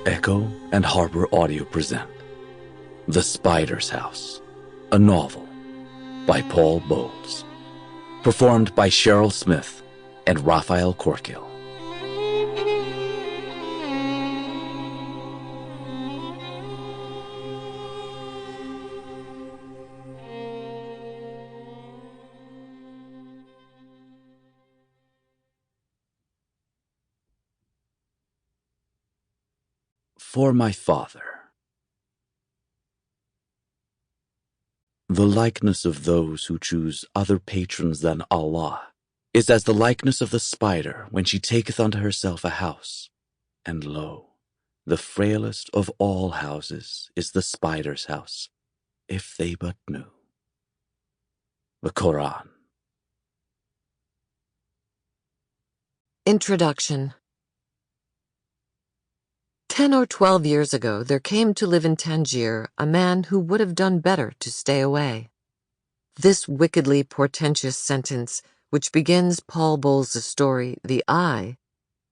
Echo and HarperAudio present The Spider's House, a novel by Paul Bowles, performed by Cheryl Smith and Raphael Corkhill. For my father. The likeness of those who choose other patrons than Allah is as the likeness of the spider when she taketh unto herself a house, and lo, the frailest of all houses is the spider's house, if they but knew. The Quran. Introduction. 10 or 12 years ago, there came to live in Tangier a man who would have done better to stay away. This wickedly portentous sentence, which begins Paul Bowles' story, The Eye,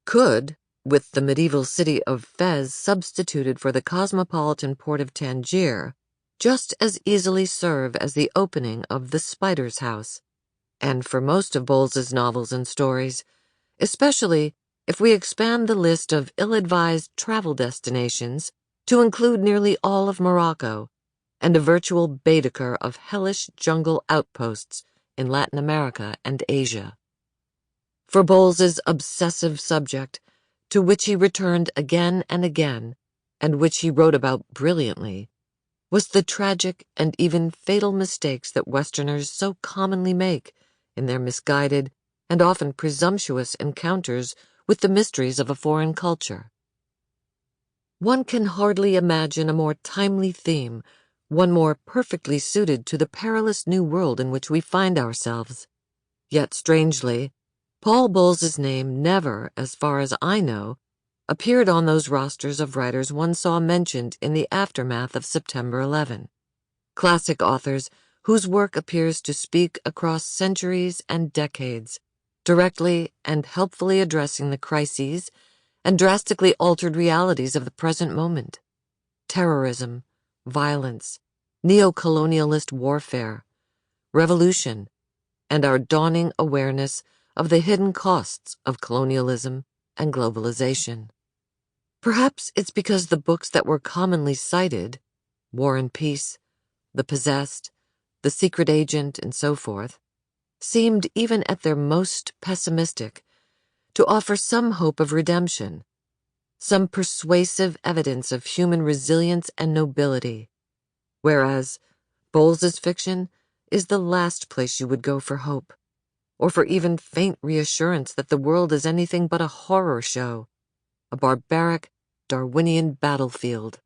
could, with the medieval city of Fez substituted for the cosmopolitan port of Tangier, just as easily serve as the opening of The Spider's House, and for most of Bowles' novels and stories, especially if we expand the list of ill-advised travel destinations to include nearly all of Morocco and a virtual Baedeker of hellish jungle outposts in Latin America and Asia. For Bowles' obsessive subject, to which he returned again and again, and which he wrote about brilliantly, was the tragic and even fatal mistakes that Westerners so commonly make in their misguided and often presumptuous encounters with the mysteries of a foreign culture. One can hardly imagine a more timely theme, one more perfectly suited to the perilous new world in which we find ourselves. Yet, strangely, Paul Bowles' name never, as far as I know, appeared on those rosters of writers one saw mentioned in the aftermath of September 11. Classic authors whose work appears to speak across centuries and decades, directly and helpfully addressing the crises and drastically altered realities of the present moment. Terrorism, violence, neo-colonialist warfare, revolution, and our dawning awareness of the hidden costs of colonialism and globalization. Perhaps it's because the books that were commonly cited, War and Peace, The Possessed, The Secret Agent, and so forth, seemed, even at their most pessimistic, to offer some hope of redemption, some persuasive evidence of human resilience and nobility, whereas Bowles' fiction is the last place you would go for hope, or for even faint reassurance that the world is anything but a horror show, a barbaric, Darwinian battlefield.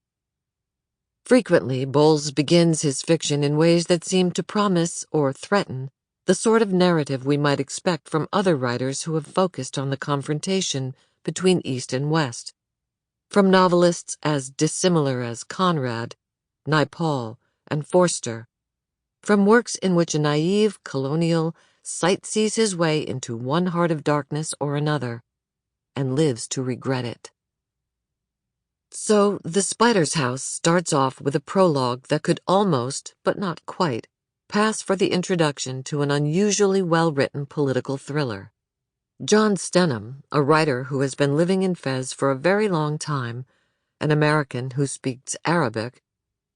Frequently, Bowles begins his fiction in ways that seem to promise or threaten the sort of narrative we might expect from other writers who have focused on the confrontation between East and West, from novelists as dissimilar as Conrad, Naipaul, and Forster, from works in which a naive colonial sightsees his way into one heart of darkness or another, and lives to regret it. So, The Spider's House starts off with a prologue that could almost, but not quite, pass for the introduction to an unusually well-written political thriller. John Stenham, a writer who has been living in Fez for a very long time, an American who speaks Arabic,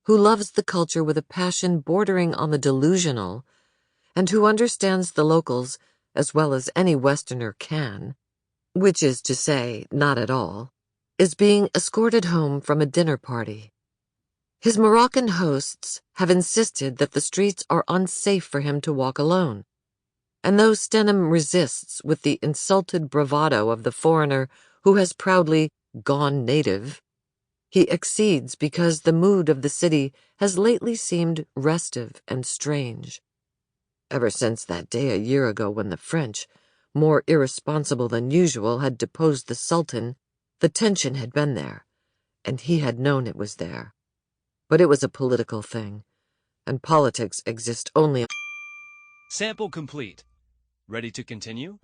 who loves the culture with a passion bordering on the delusional, and who understands the locals as well as any Westerner can, which is to say, not at all, is being escorted home from a dinner party. His Moroccan hosts have insisted that the streets are unsafe for him to walk alone, and though Stenham resists with the insulted bravado of the foreigner who has proudly gone native, he accedes because the mood of the city has lately seemed restive and strange. Ever since that day a year ago when the French, more irresponsible than usual, had deposed the Sultan, the tension had been there, and he had known it was there. But it was a political thing, and politics exist only. Sample complete. Ready to continue?